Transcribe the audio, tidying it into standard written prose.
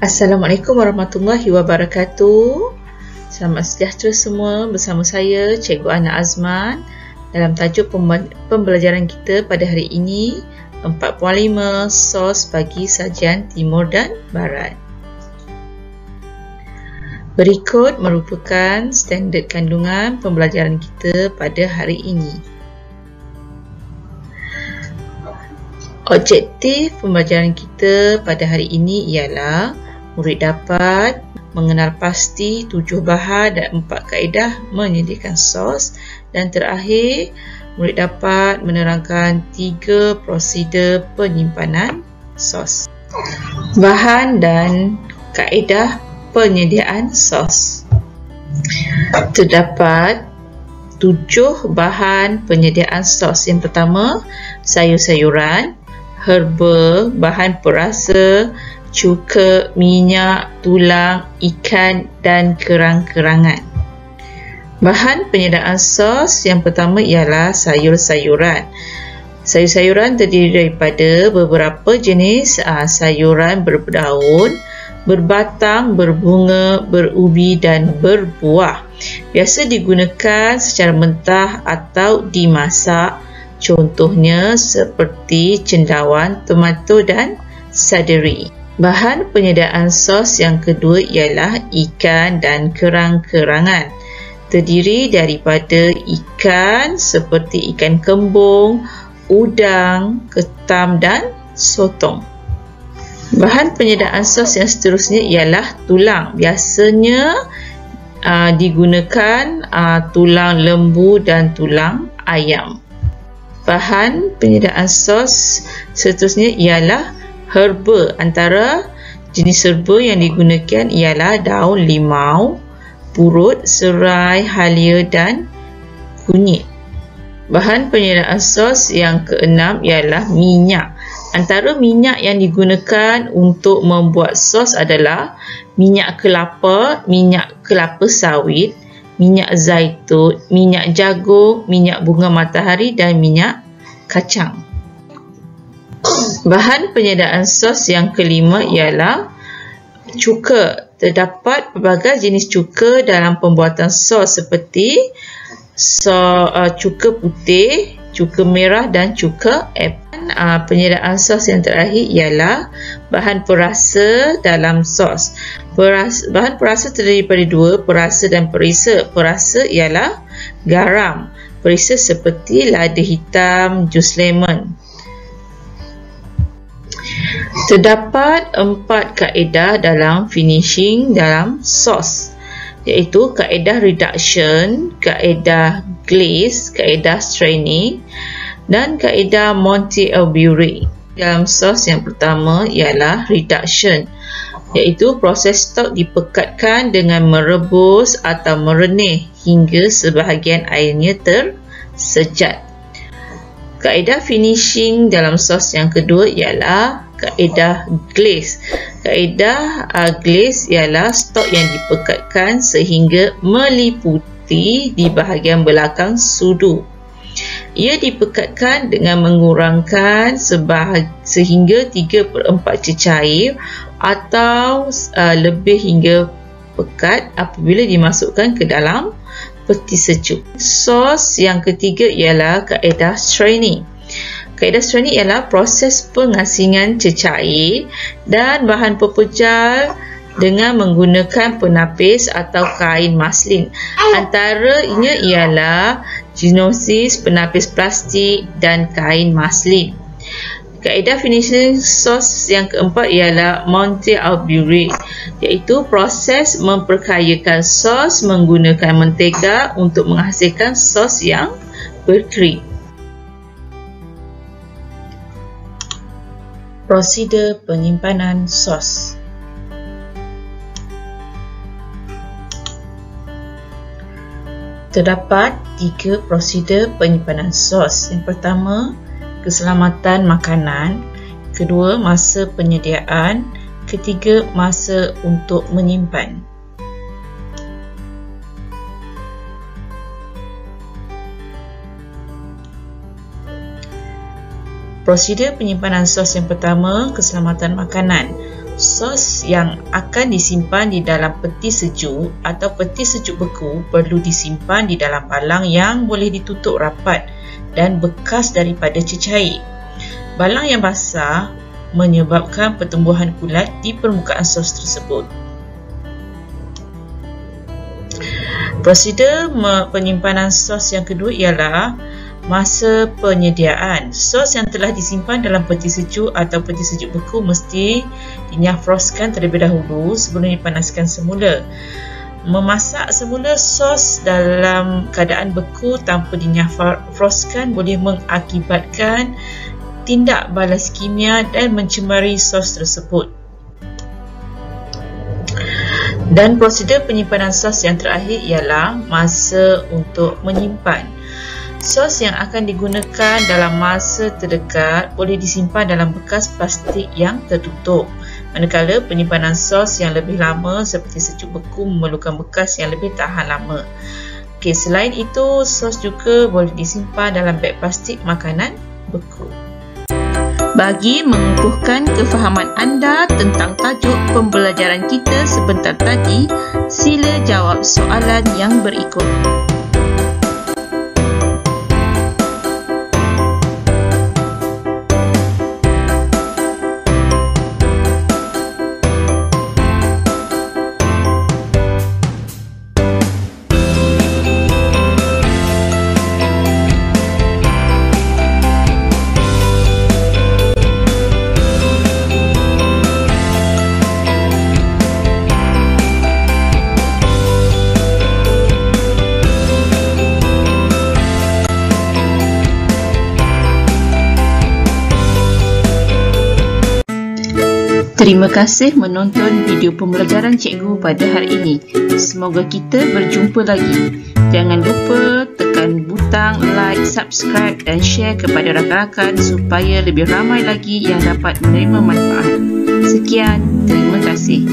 Assalamualaikum warahmatullahi wabarakatuh. Selamat sejahtera semua, bersama saya Cikgu Ana Azman dalam tajuk pembelajaran kita pada hari ini 4.5 sos bagi sajian Timur dan Barat. Berikut merupakan standard kandungan pembelajaran kita pada hari ini. Objektif pembelajaran kita pada hari ini ialah murid dapat mengenal pasti 7 bahan dan 4 kaedah menyediakan sos, dan terakhir murid dapat menerangkan 3 prosedur penyimpanan sos. Bahan dan kaedah penyediaan sos. Terdapat 7 bahan penyediaan sos. Yang pertama, sayur-sayuran, herba, bahan perasa, cuka, minyak, tulang, ikan dan kerang-kerangan. Bahan penyediaan sos yang pertama ialah sayur-sayuran. Sayur-sayuran terdiri daripada beberapa jenis sayuran berdaun, berbatang, berbunga, berubi dan berbuah. Biasa digunakan secara mentah atau dimasak. Contohnya seperti cendawan, tomato dan seledri. Bahan penyediaan sos yang kedua ialah ikan dan kerang-kerangan. Terdiri daripada ikan seperti ikan kembung, udang, ketam dan sotong. Bahan penyediaan sos yang seterusnya ialah tulang. Biasanya digunakan tulang lembu dan tulang ayam. Bahan penyediaan sos seterusnya ialah herba. Antara jenis herba yang digunakan ialah daun limau, purut, serai, halia dan kunyit. Bahan penyediaan sos yang keenam ialah minyak. Antara minyak yang digunakan untuk membuat sos adalah minyak kelapa sawit, minyak zaitun, minyak jagung, minyak bunga matahari dan minyak kacang. Bahan penyediaan sos yang kelima ialah cuka. Terdapat pelbagai jenis cuka dalam pembuatan sos seperti cuka putih, cuka merah dan cuka apple. Penyediaan sos yang terakhir ialah bahan perasa dalam sos. Bahan perasa terdiri daripada 2, perasa dan perisa. Perasa ialah garam. Perisa seperti lada hitam, jus lemon. Terdapat 4 kaedah dalam finishing dalam sos, iaitu kaedah reduction, kaedah glaze, kaedah straining dan kaedah Monteagudo. Dalam sos yang pertama ialah reduction, iaitu proses stok dipekatkan dengan merebus atau merenih hingga sebahagian airnya tersejat. Kaedah finishing dalam sos yang kedua ialah kaedah glaze. Kaedah glaze ialah stok yang dipekatkan sehingga meliputi di bahagian belakang sudu. Ia dipekatkan dengan mengurangkan sehingga 3/4 cecair atau lebih hingga pekat apabila dimasukkan ke dalam peti sejuk. Sos yang ketiga ialah kaedah straining. Kaedah straining ialah proses pengasingan cecair dan bahan pepejal dengan menggunakan penapis atau kain maslin. Antaranya ialah genosis, penapis plastik dan kain maslin. Kaedah finishing sos yang keempat ialah Monteagudo, iaitu proses memperkayakan sos menggunakan mentega untuk menghasilkan sos yang berkrim. Prosedur penyimpanan sos. Terdapat 3 prosedur penyimpanan sos. Yang pertama, keselamatan makanan. Kedua, masa penyediaan. Ketiga, masa untuk menyimpan. Prosedur penyimpanan sos yang pertama, keselamatan makanan. Sos yang akan disimpan di dalam peti sejuk atau peti sejuk beku perlu disimpan di dalam balang yang boleh ditutup rapat dan bekas daripada cecair. Balang yang basah menyebabkan pertumbuhan kulat di permukaan sos tersebut. Prosedur penyimpanan sos yang kedua ialah masa penyediaan. Sos yang telah disimpan dalam peti sejuk atau peti sejuk beku mesti dinyafroskan terlebih dahulu sebelum dipanaskan semula. Memasak semula sos dalam keadaan beku tanpa dinyafroskan boleh mengakibatkan tindak balas kimia dan mencemari sos tersebut. Dan prosedur penyimpanan sos yang terakhir ialah masa untuk menyimpan. Sos yang akan digunakan dalam masa terdekat boleh disimpan dalam bekas plastik yang tertutup. Manakala penyimpanan sos yang lebih lama seperti sejuk beku memerlukan bekas yang lebih tahan lama. Selain itu, sos juga boleh disimpan dalam beg plastik makanan beku. Bagi mengukuhkan kefahaman anda tentang tajuk pembelajaran kita sebentar tadi, sila jawab soalan yang berikut. Terima kasih menonton video pembelajaran cikgu pada hari ini. Semoga kita berjumpa lagi. Jangan lupa tekan butang like, subscribe dan share kepada rakan-rakan supaya lebih ramai lagi yang dapat menerima manfaat. Sekian, terima kasih.